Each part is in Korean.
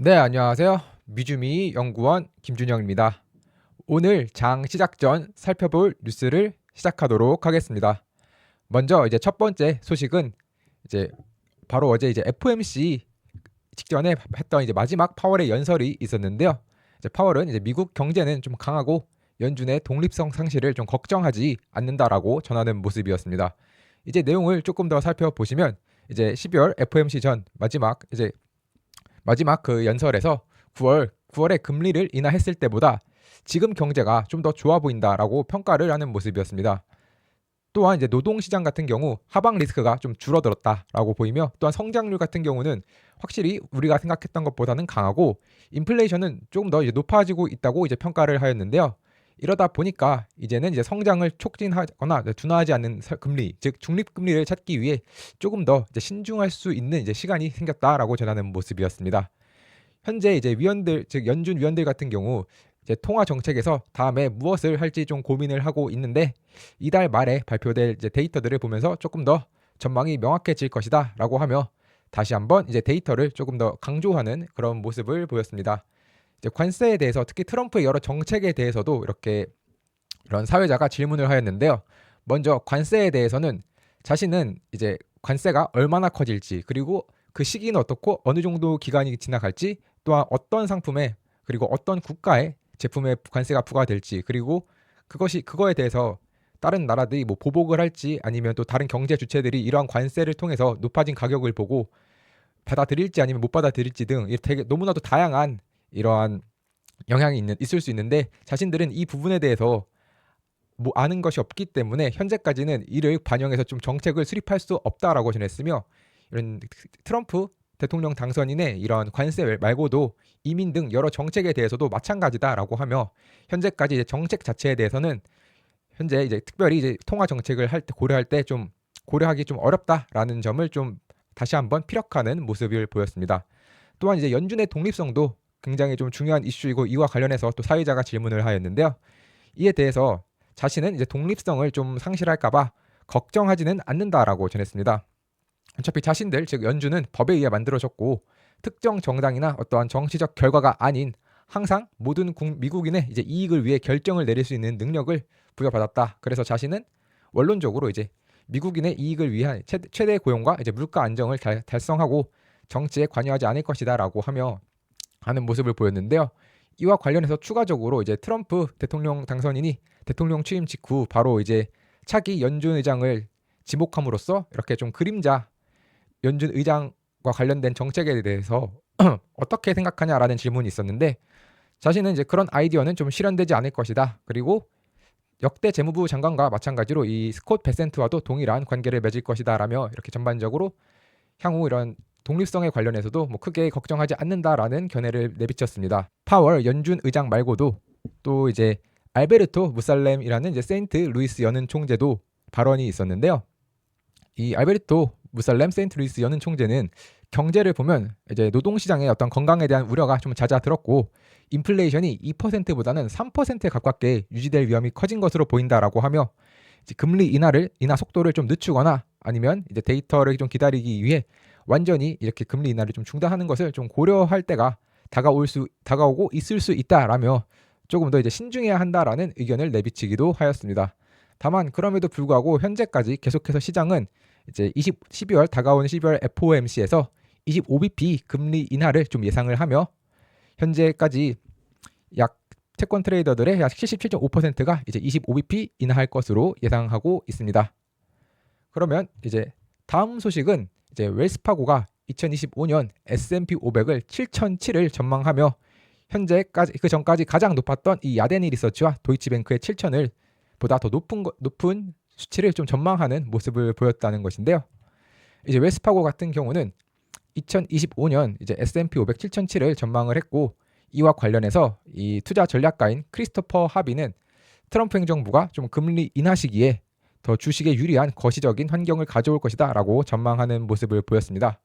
네, 안녕하세요. 미주미 연구원 김준영입니다. 오늘 장 시작 전 살펴볼 뉴스를 시작하도록 하겠습니다. 먼저 이제 첫 번째 소식은 이제 바로 어제 이제 FOMC 직전에 했던 이제 마지막 파월의 연설이 있었는데요. 이제 파월은 이제 미국 경제는 좀 강하고 연준의 독립성 상실을 좀 걱정하지 않는다라고 전하는 모습이었습니다. 이제 내용을 조금 더 살펴보시면 이제 12월 FOMC 전 마지막 그 연설에서 9월에 금리를 인하했을 때보다 지금 경제가 좀 더 좋아 보인다라고 평가를 하는 모습이었습니다. 또한 이제 노동시장 같은 경우 하방 리스크가 좀 줄어들었다라고 보이며, 또한 성장률 같은 경우는 확실히 우리가 생각했던 것보다는 강하고 인플레이션은 조금 더 이제 높아지고 있다고 이제 평가를 하였는데요. 이러다 보니까 이제는 이제 성장을 촉진하거나 둔화하지 않는 금리, 즉 중립 금리를 찾기 위해 조금 더 이제 신중할 수 있는 이제 시간이 생겼다라고 전하는 모습이었습니다. 현재 이제 위원들, 즉 연준 위원들 같은 경우 이제 통화 정책에서 다음에 무엇을 할지 좀 고민을 하고 있는데, 이달 말에 발표될 이제 데이터들을 보면서 조금 더 전망이 명확해질 것이다라고 하며 다시 한번 이제 데이터를 조금 더 강조하는 그런 모습을 보였습니다. 이제 관세에 대해서, 특히 트럼프의 여러 정책에 대해서도 이렇게 이런 사회자가 질문을 하였는데요. 먼저 관세에 대해서는 자신은 이제 관세가 얼마나 커질지, 그리고 그 시기는 어떻고 어느 정도 기간이 지나갈지, 또한 어떤 상품에 그리고 어떤 국가의 제품에 관세가 부과될지, 그리고 그거에 대해서 다른 나라들이 뭐 보복을 할지 아니면 또 다른 경제 주체들이 이러한 관세를 통해서 높아진 가격을 보고 받아들일지 아니면 못 받아들일지 등 되게 너무나도 다양한 이러한 있을 수 있는데, 자신들은 이 부분에 대해서 뭐 아는 것이 없기 때문에 현재까지는 이를 반영해서 좀 정책을 수립할 수 없다라고 전했으며, 이런 트럼프 대통령 당선인의 이런 관세 말고도 이민 등 여러 정책에 대해서도 마찬가지다라고 하며, 현재까지 이제 정책 자체에 대해서는 현재 이제 특별히 이제 통화 정책을 할 때 고려할 때 좀 고려하기 좀 어렵다라는 점을 좀 다시 한번 피력하는 모습을 보였습니다. 또한 이제 연준의 독립성도 굉장히 좀 중요한 이슈이고, 이와 관련해서 또 사회자가 질문을 하였는데요. 이에 대해서 자신은 이제 독립성을 좀 상실할까봐 걱정하지는 않는다라고 전했습니다. 어차피 자신들, 즉 연준은 법에 의해 만들어졌고 특정 정당이나 어떠한 정치적 결과가 아닌 항상 모든 미국인의 이제 이익을 위해 결정을 내릴 수 있는 능력을 부여받았다. 그래서 자신은 원론적으로 이제 미국인의 이익을 위한 최대 고용과 이제 물가 안정을 달성하고 정치에 관여하지 않을 것이다라고 하며 하는 모습을 보였는데요. 이와 관련해서 추가적으로 이제 트럼프 대통령 당선인이 대통령 취임 직후 바로 이제 차기 연준 의장을 지목함으로써 이렇게 좀 그림자 연준 의장과 관련된 정책에 대해서 어떻게 생각하냐라는 질문이 있었는데, 자신은 이제 그런 아이디어는 좀 실현되지 않을 것이다. 그리고 역대 재무부 장관과 마찬가지로 이 스콧 베센트와도 동일한 관계를 맺을 것이다라며 이렇게 전반적으로 향후 이런 독립성에 관련해서도 뭐 크게 걱정하지 않는다라는 견해를 내비쳤습니다. 파월 연준 의장 말고도 또 이제 알베르토 무살렘이라는 이제 세인트 루이스 연은 총재도 발언이 있었는데요. 이 알베르토 무살렘 세인트 루이스 연은 총재는 경제를 보면 이제 노동시장의 어떤 건강에 대한 우려가 좀 잦아들었고 인플레이션이 2%보다는 3%에 가깝게 유지될 위험이 커진 것으로 보인다라고 하며, 이제 금리 인하 속도를 좀 늦추거나 아니면 이제 데이터를 좀 기다리기 위해 완전히 이렇게 금리 인하를 좀 중단하는 것을 좀 고려할 때가 다가오고 있을 수 있다라며 조금 더 이제 신중해야 한다라는 의견을 내비치기도 하였습니다. 다만 그럼에도 불구하고 현재까지 계속해서 시장은 이제 12월 FOMC에서 25bp 금리 인하를 좀 예상을 하며, 현재까지 약 채권 트레이더들의 약 77.5%가 이제 25bp 인하할 것으로 예상하고 있습니다. 그러면 이제 다음 소식은 이제 웰스파고가 2025년 S&P 500을 7,007을 전망하며, 현재까지 그 전까지 가장 높았던 이 야데니 리서치와 도이치뱅크의 7,000을 보다 더 높은 수치를 좀 전망하는 모습을 보였다는 것인데요. 이제 웰스파고 같은 경우는 2025년 이제 S&P 500 7,007을 전망을 했고, 이와 관련해서 이 투자 전략가인 크리스토퍼 하비는 트럼프 행정부가 좀 금리 인하 시기에 더 주식에 유리한 거시적인 환경을 가져올 것이다라고 전망하는 모습을 보였습니다.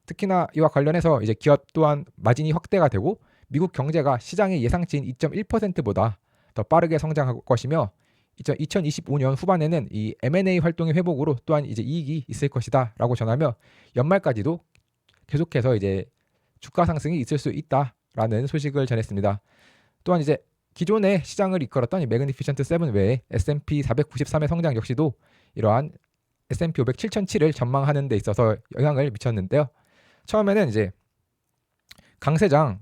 특히나 이와 관련해서 이제 기업 또한 마진이 확대가 되고 미국 경제가 시장의 예상치인 2.1%보다 더 빠르게 성장할 것이며, 2025년 후반에는 이 M&A 활동의 회복으로 또한 이제 이익이 있을 것이다라고 전하며, 연말까지도 계속해서 이제 주가 상승이 있을 수 있다라는 소식을 전했습니다. 또한 이제 기존의 시장을 이끌었던 이 매그니피션트 7 외에 S&P 493의 성장 역시도 이러한 S&P 500 7007을 전망하는 데 있어서 영향을 미쳤는데요. 처음에는 이제 강세장에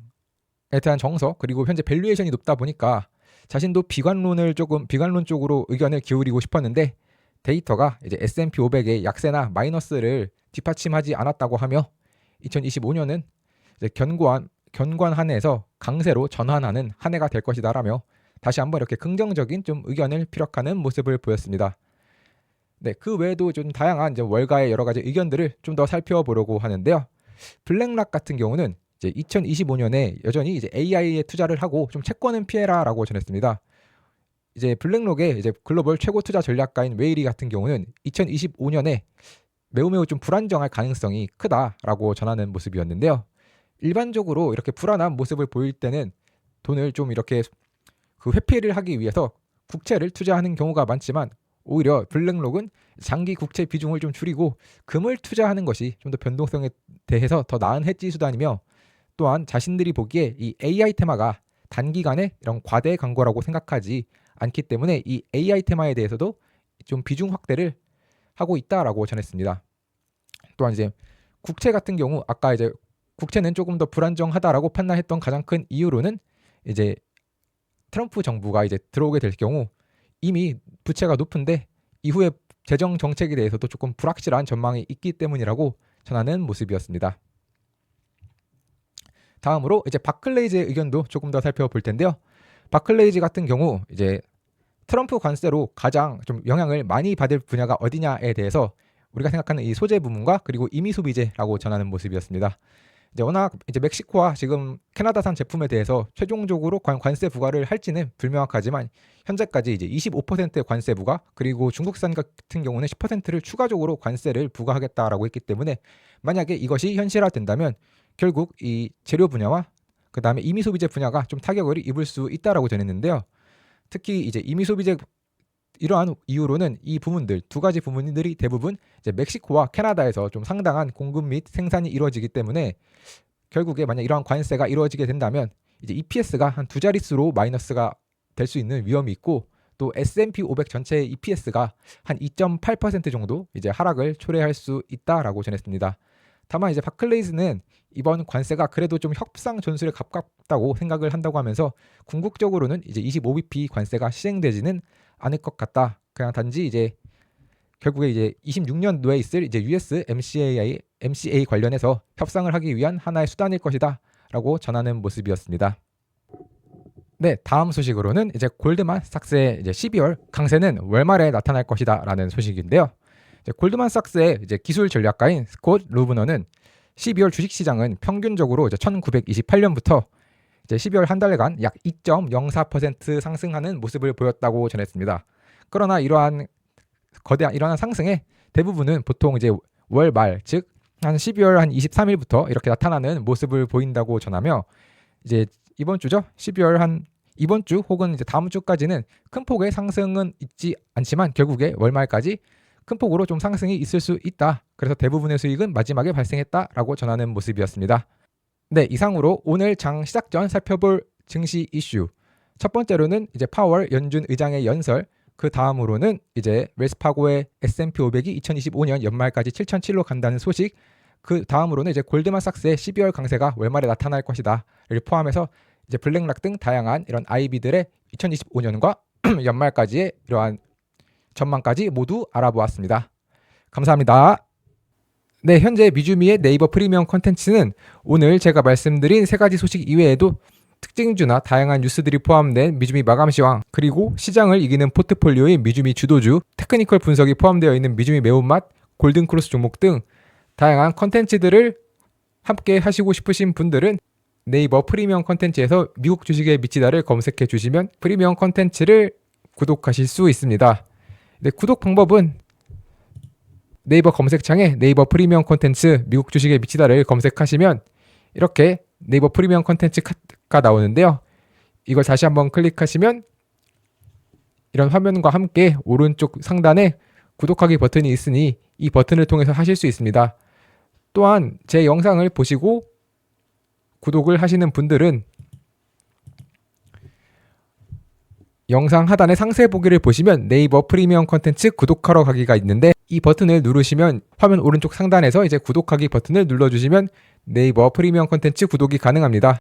대한 정서 그리고 현재 밸류에이션이 높다 보니까 자신도 비관론 쪽으로 의견을 기울이고 싶었는데 데이터가 이제 S&P 500의 약세나 마이너스를 뒷받침하지 않았다고 하며 2025년은 이제 견고한 한 해에서 강세로 전환하는 한 해가 될 것이다라며 다시 한번 이렇게 긍정적인 좀 의견을 피력하는 모습을 보였습니다. 네, 그 외에도 좀 다양한 이제 월가의 여러 가지 의견들을 좀 더 살펴보려고 하는데요. 블랙락 같은 경우는 이제 2025년에 여전히 이제 AI에 투자를 하고 좀 채권은 피해라라고 전했습니다. 이제 블랙록의 이제 글로벌 최고 투자 전략가인 웨이리 같은 경우는 2025년에 매우 좀 불안정할 가능성이 크다라고 전하는 모습이었는데요. 일반적으로 이렇게 불안한 모습을 보일 때는 돈을 좀 이렇게 그 회피를 하기 위해서 국채를 투자하는 경우가 많지만 오히려 블랙록은 장기 국채 비중을 좀 줄이고 금을 투자하는 것이 좀 더 변동성에 대해서 더 나은 헤지 수단이며 또한 자신들이 보기에 이 AI 테마가 단기간에 이런 과대 광고라고 생각하지 않기 때문에 이 AI 테마에 대해서도 좀 비중 확대를 하고 있다라고 전했습니다. 또한 이제 국채 같은 경우 아까 이제 국채는 조금 더 불안정하다라고 판단했던 가장 큰 이유로는 이제 트럼프 정부가 이제 들어오게 될 경우 이미 부채가 높은데 이후에 재정 정책에 대해서도 조금 불확실한 전망이 있기 때문이라고 전하는 모습이었습니다. 다음으로 이제 바클레이즈의 의견도 조금 더 살펴볼 텐데요. 바클레이즈 같은 경우 이제 트럼프 관세로 가장 좀 영향을 많이 받을 분야가 어디냐에 대해서 우리가 생각하는 이 소재 부문과 그리고 임의 소비재라고 전하는 모습이었습니다. 이제 워낙 이제 멕시코와 지금 캐나다산 제품에 대해서 최종적으로 관세 부과를 할지는 불명확하지만 현재까지 이제 25%의 관세 부과 그리고 중국산 같은 경우는 10%를 추가적으로 관세를 부과하겠다라고 했기 때문에 만약에 이것이 현실화된다면 결국 이 재료 분야와 그 다음에 임의 소비재 분야가 좀 타격을 입을 수 있다라고 전했는데요. 특히 이제 임의 소비재 이러한 이유로는 이 부문들 두 가지 부문들이 대부분 이제 멕시코와 캐나다에서 좀 상당한 공급 및 생산이 이루어지기 때문에 결국에 만약 이러한 관세가 이루어지게 된다면 이제 EPS가 한 두 자릿수로 마이너스가 될 수 있는 위험이 있고 또 S&P 500 전체의 EPS가 한 2.8% 정도 이제 하락을 초래할 수 있다라고 전했습니다. 다만 이제 바클레이즈는 이번 관세가 그래도 좀 협상 전술에 가깝다고 생각을 한다고 하면서 궁극적으로는 이제 25bp 관세가 시행되지는 않을 것 같다. 그냥 단지 이제 결국에 이제 26년도에 있을 이제 US MCA 관련해서 협상을 하기 위한 하나의 수단일 것이다라고 전하는 모습이었습니다. 네, 다음 소식으로는 이제 골드만삭스의 이제 12월 강세는 월말에 나타날 것이다라는 소식인데요. 이제 골드만삭스의 이제 기술 전략가인 스콧 루브너는 12월 주식시장은 평균적으로 이제 1928년부터 이제 12월 한 달간 약 2.04% 상승하는 모습을 보였다고 전했습니다. 그러나 이러한 상승의 대부분은 보통 이제 월 말, 즉 한 12월 한 23일부터 이렇게 나타나는 모습을 보인다고 전하며 이제 이번 주죠. 12월 한 이번 주 혹은 이제 다음 주까지는 큰 폭의 상승은 있지 않지만 결국에 월말까지 큰 폭으로 좀 상승이 있을 수 있다. 그래서 대부분의 수익은 마지막에 발생했다라고 전하는 모습이었습니다. 네, 이상으로 오늘 장 시작 전 살펴볼 증시 이슈. 첫 번째로는 이제 파월 연준 의장의 연설, 그 다음으로는 이제 웰스파고의 S&P 500이 2025년 연말까지 7,700로 간다는 소식, 그 다음으로는 이제 골드만삭스의 12월 강세가 월말에 나타날 것이다를 포함해서 이제 블랙락 등 다양한 이런 IB들의 2025년과 연말까지의 이러한 전망까지 모두 알아보았습니다. 감사합니다. 네, 현재 미주미의 네이버 프리미엄 콘텐츠는 오늘 제가 말씀드린 세 가지 소식 이외에도 특징주나 다양한 뉴스들이 포함된 미주미 마감시황, 그리고 시장을 이기는 포트폴리오의 미주미 주도주, 테크니컬 분석이 포함되어 있는 미주미 매운맛, 골든크로스 종목 등 다양한 콘텐츠들을 함께 하시고 싶으신 분들은 네이버 프리미엄 콘텐츠에서 미국 주식에 미치다를 검색해 주시면 프리미엄 콘텐츠를 구독하실 수 있습니다. 네, 구독 방법은 네이버 검색창에 네이버 프리미엄 콘텐츠 미국 주식에 미치다를 검색하시면 이렇게 네이버 프리미엄 콘텐츠가 나오는데요. 이걸 다시 한번 클릭하시면 이런 화면과 함께 오른쪽 상단에 구독하기 버튼이 있으니 이 버튼을 통해서 하실 수 있습니다. 또한 제 영상을 보시고 구독을 하시는 분들은 영상 하단의 상세 보기를 보시면 네이버 프리미엄 콘텐츠 구독하러 가기가 있는데 이 버튼을 누르시면 화면 오른쪽 상단에서 이제 구독하기 버튼을 눌러주시면 네이버 프리미엄 콘텐츠 구독이 가능합니다.